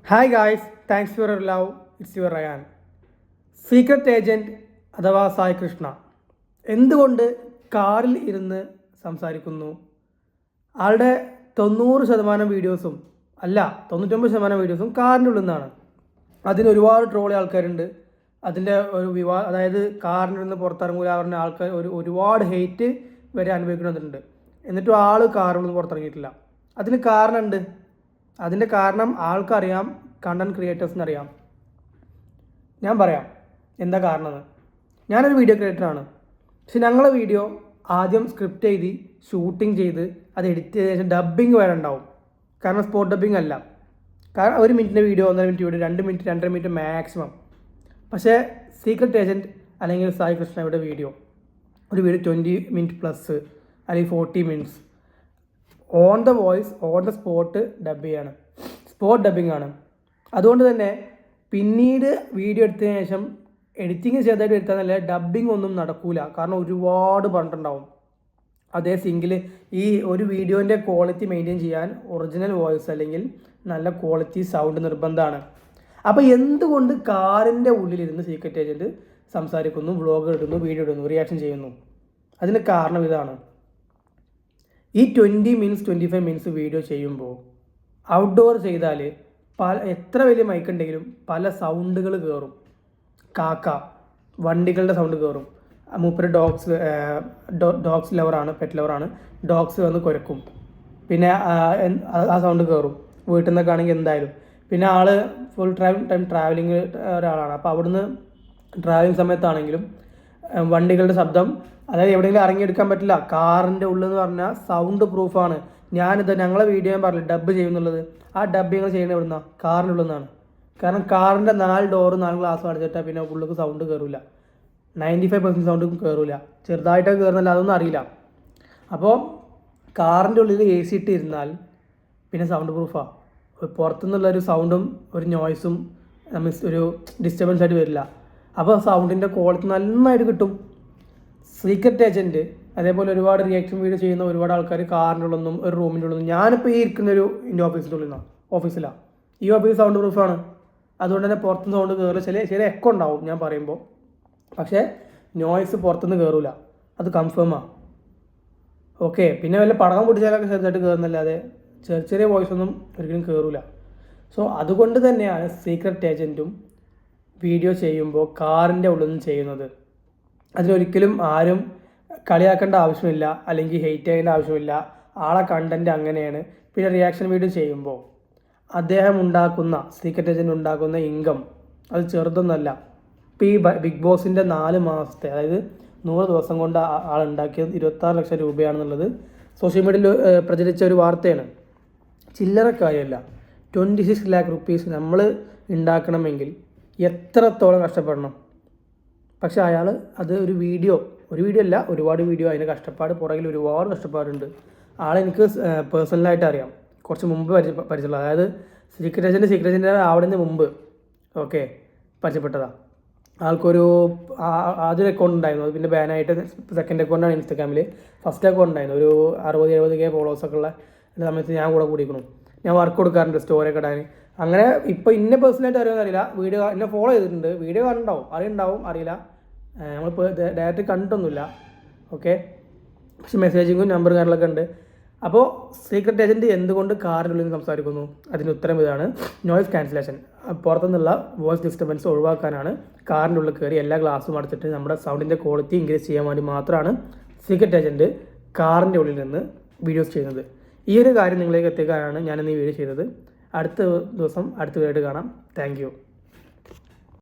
Hi guys, thanks for your love. It's your Ryan. Secret agent അഥവാ സായി കൃഷ്ണ എന്തുകൊണ്ട് കാറിൽ ഇരുന്ന് സംസാരിക്കുന്നു? ആളുടെ 90% വീഡിയോസും അല്ല 99% വീഡിയോസും കാറിൻ്റെ ഉള്ളിൽ നിന്നാണ്. അതിന് ഒരുപാട് ട്രോളി ആൾക്കാരുണ്ട്. അതിൻ്റെ ഒരു അതായത് കാറിൻ്റെ നിന്ന് പുറത്തിറങ്ങൂല പറഞ്ഞ ആൾക്കാർ ഒരുപാട് ഹെയ്റ്റ് വരെ അനുഭവിക്കുന്നുണ്ട്. എന്നിട്ടും ആൾ കാറിൽ നിന്ന് പുറത്തിറങ്ങിയിട്ടില്ല. അതിന് കാരണമുണ്ട്. അതിൻ്റെ കാരണം ആൾക്കറിയാം, കണ്ടൻറ് ക്രിയേറ്റേഴ്സിന് അറിയാം. ഞാൻ പറയാം എന്താ കാരണമെന്ന്. ഞാനൊരു വീഡിയോ ക്രിയേറ്ററാണ്. പക്ഷെ ഞങ്ങളെ വീഡിയോ ആദ്യം സ്ക്രിപ്റ്റ് എഴുതി ഷൂട്ടിംഗ് ചെയ്ത് അത് എഡിറ്റ് ചെയ്ത ശേഷം ഡബ്ബിങ് വരെ ഉണ്ടാവും. കാരണം സ്പോട്ട് ഡബ്ബിങ് അല്ല. കാരണം 1 മിനിറ്റിൻ്റെ video, 1.5 minute video, 2 minute 2.5 minute maximum. പക്ഷേ സീക്രട്ട് ഏജൻറ്റ് അല്ലെങ്കിൽ സായി കൃഷ്ണയുടെ വീഡിയോ ഒരു വീഡിയോ 20 മിനിറ്റ് പ്ലസ് അല്ലെങ്കിൽ 40 minutes on the voice on the spot dub ചെയ്യാണ്. സ്പോട്ട് ഡബ്ബിംഗ് ആണ്. അതുകൊണ്ട് തന്നെ പിന്നീട് വീഡിയോ എടുത്തതിന് ശേഷം എഡിറ്റിങ് ചെയ്തായിട്ട് എടുത്താൽ ഡബ്ബിംഗ് ഒന്നും നടക്കൂല. കാരണം ഒരുപാട് പറഞ്ഞിട്ടുണ്ടാവും. അതേ സിംഗിൾ ഈ ഒരു വീഡിയോൻ്റെ ക്വാളിറ്റി മെയിൻറ്റെയിൻ ചെയ്യാൻ ഒറിജിനൽ വോയിസ് അല്ലെങ്കിൽ നല്ല ക്വാളിറ്റി സൗണ്ട് നിർബന്ധമാണ്. അപ്പോൾ എന്തുകൊണ്ട് കാറിൻ്റെ ഉള്ളിലിരുന്ന് സീക്രട്ട് ഏജൻറ്റ് സംസാരിക്കുന്നു, വ്ളോഗ് ഇടുന്നു, വീഡിയോ ഇടുന്നു, റിയാക്ഷൻ ചെയ്യുന്നു? അതിന് കാരണം ഇതാണ്. ഈ 20 മിനിറ്റ്സ് 25 മിനിറ്റ്സ് വീഡിയോ ചെയ്യുമ്പോൾ ഔട്ട്ഡോർ ചെയ്താൽ എത്ര വലിയ മൈക്ക് ഉണ്ടെങ്കിലും പല സൗണ്ടുകൾ കയറും. കാക്ക, വണ്ടികളുടെ സൗണ്ട് കയറും. മൂപ്പര് ഡോഗ്സ് ലവറാണ്, പെറ്റ് ലവറാണ്. ഡോഗ്സ് വന്ന് കുരക്കും. പിന്നെ ആ സൗണ്ട് കയറും. വീട്ടിൽ നിന്നൊക്കെ ആണെങ്കിൽ എന്തായാലും. പിന്നെ ആൾ ഫുൾ ടൈം ട്രാവലിങ് ഒരാളാണ്. അപ്പോൾ അവിടുന്ന് ട്രാവലിംഗ് സമയത്താണെങ്കിലും വണ്ടികളുടെ ശബ്ദം, അതായത് എവിടെയെങ്കിലും ഇറങ്ങിയെടുക്കാൻ പറ്റില്ല. കാറിൻ്റെ ഉള്ളിൽ എന്ന് പറഞ്ഞാൽ സൗണ്ട് പ്രൂഫാണ്. ഞങ്ങളെ വീഡിയോ ഞാൻ പറഞ്ഞില്ല ഡബ്ബ് ചെയ്യുന്നുള്ളത്. ആ ഡബ്ബ് ഞങ്ങൾ ചെയ്യുന്നത് എവിടെ നിന്നാണ്? കാറിൻ്റെ ഉള്ളിൽ നിന്നാണ്. കാരണം കാറിൻ്റെ 4 ഡോറ് 4 ഗ്ലാസ് അടച്ചിട്ടാൽ പിന്നെ ഉള്ളിലേക്ക് സൗണ്ട് കയറില്ല. 95% സൗണ്ടും കയറില്ല. ചെറുതായിട്ടൊക്കെ കയറുന്നില്ല, അതൊന്നും അറിയില്ല. അപ്പോൾ കാറിൻ്റെ ഉള്ളിൽ AC ഇട്ട് ഇരുന്നാൽ പിന്നെ സൗണ്ട് പ്രൂഫാണ്. പുറത്തുനിന്നുള്ളൊരു സൗണ്ടും ഒരു നോയ്സും ഒരു ഡിസ്റ്റർബൻസ് ആയിട്ട് വരില്ല. അപ്പോൾ സൗണ്ടിൻ്റെ ക്വാളിറ്റി നന്നായിട്ട് കിട്ടും. സീക്രട്ട് ഏജൻറ്റ് അതേപോലെ ഒരുപാട് റിയാക്ഷൻ വീഡിയോ ചെയ്യുന്ന ഒരുപാട് ആൾക്കാർ കാറിൻ്റെ ഉള്ളൊന്നും ഒരു റൂമിൻ്റെ ഉള്ളൊന്നും. ഞാനിപ്പോൾ ഈ ഇരിക്കുന്നൊരു എൻ്റെ ഓഫീസിൻ്റെ ഉള്ളിൽ നിന്നാണ്, ഓഫീസിലാണ്. ഈ ഓഫീസ് സൗണ്ട് പ്രൂഫാണ്. അതുകൊണ്ട് തന്നെ പുറത്തുനിന്ന് സൗണ്ട് കയറില്ല. ചില എക്കോ ഉണ്ടാവും ഞാൻ പറയുമ്പോൾ. പക്ഷേ നോയ്സ് പുറത്തുനിന്ന് കയറില്ല. അത് കൺഫേമാണ്. ഓക്കെ. പിന്നെ വല്ല പടകം പൊട്ടിച്ചാലൊക്കെ ചെറുതായിട്ട് കയറുന്നല്ലാതെ ചെറിയ വോയിസ് ഒന്നും ഒരിക്കലും കയറില്ല. സോ അതുകൊണ്ട് തന്നെയാണ് സീക്രട്ട് ഏജൻറ്റും വീഡിയോ ചെയ്യുമ്പോൾ കാറിൻ്റെ ഉള്ളിൽ നിന്ന് ചെയ്യുന്നത്. അതിലൊരിക്കലും ആരും കളിയാക്കേണ്ട ആവശ്യമില്ല, അല്ലെങ്കിൽ ഹെയ്റ്റ് ചെയ്യേണ്ട ആവശ്യമില്ല. ആളെ കണ്ടൻറ്റ് അങ്ങനെയാണ്. പിന്നെ റിയാക്ഷൻ വീഡിയോ ചെയ്യുമ്പോൾ അദ്ദേഹം ഉണ്ടാക്കുന്ന, സീക്രട്ട് ഏജൻറ്റ് ഉണ്ടാക്കുന്ന ഇൻകം അത് ചെറുതൊന്നുമല്ല. ഇപ്പോൾ ഈ ബിഗ് ബോസിൻ്റെ 4 മാസത്തെ, അതായത് 100 ദിവസം കൊണ്ട് ആളുണ്ടാക്കിയത് 26 ലക്ഷം രൂപയാണെന്നുള്ളത് സോഷ്യൽ മീഡിയയിൽ പ്രചരിച്ച ഒരു വാർത്തയാണ്. ചില്ലറ കാര്യമല്ല. 26 lakh rupees നമ്മൾ ഉണ്ടാക്കണമെങ്കിൽ എത്രത്തോളം കഷ്ടപ്പെടണം. പക്ഷെ അയാൾ അത് ഒരു വീഡിയോ അല്ല, ഒരുപാട് വീഡിയോ, അതിൻ്റെ കഷ്ടപ്പാട് പുറകിൽ ഒരുപാട് കഷ്ടപ്പാടുണ്ട്. ആളെനിക്ക് പേഴ്സണലായിട്ട് അറിയാം. കുറച്ച് മുമ്പ് പരിചയമുള്ള, അതായത് സീക്രട്ട് ഏജൻറ്റ് ആവുന്നതിന് മുമ്പ് പരിചയപ്പെട്ടതാണ്. ആൾക്കൊരു ആദ്യം അക്കൗണ്ട് ഉണ്ടായിരുന്നു, അത് പിന്നെ ബാനായിട്ട് സെക്കൻഡ് അക്കൗണ്ടാണ് ഇൻസ്റ്റാഗ്രാമിൽ. ഫസ്റ്റ് അക്കൗണ്ട് ഉണ്ടായിരുന്നു, ഒരു 60-70K ഫോളോവേഴ്സൊക്കെ ഉള്ള സമയത്ത് ഞാൻ കൂടിക്കണം. ഞാൻ വർക്ക് കൊടുക്കാറുണ്ട്, സ്റ്റോറിയൊക്കെ ഇടാൻ. അങ്ങനെ ഇപ്പോൾ ഇന്നെ പേഴ്സണലായിട്ട് അറിയുമെന്ന് അറിയില്ല. വീഡിയോ എന്നെ ഫോളോ ചെയ്തിട്ടുണ്ട്, വീഡിയോ കാണുന്നുണ്ടാവും, അറിയില്ല. നമ്മളിപ്പോൾ ഡയറക്റ്റ് കണ്ടിട്ടൊന്നുമില്ല. ഓക്കെ. പക്ഷെ മെസ്സേജിങ്ങും നമ്പറും കാര്യങ്ങളൊക്കെ ഉണ്ട്. അപ്പോൾ സീക്രട്ട് ഏജൻറ്റ് എന്തുകൊണ്ട് കാറിൻ്റെ ഉള്ളിൽ നിന്ന് സംസാരിക്കുന്നു? അതിന് ഉത്തരം ഇതാണ്. Noise cancellation. പുറത്തുനിന്നുള്ള വോയിസ് ഡിസ്റ്റർബൻസ് ഒഴിവാക്കാനാണ് കാറിൻ്റെ ഉള്ളിൽ കയറി എല്ലാ ഗ്ലാസും അടച്ചിട്ട് നമ്മുടെ സൗണ്ടിൻ്റെ ക്വാളിറ്റി ഇൻക്രീസ് ചെയ്യാൻ വേണ്ടി മാത്രമാണ് സീക്രട്ട് ഏജൻറ്റ് കാറിൻ്റെ ഉള്ളിൽ നിന്ന് വീഡിയോസ് ചെയ്യുന്നത്. ഈ ഒരു കാര്യം നിങ്ങളിലേക്ക് എത്തിക്കാനാണ് ഞാനിന്ന് ഈ വീഡിയോ ചെയ്തത്. അടുത്ത ദിവസം അടുത്ത വീഡിയോ കാണാം. Thank you.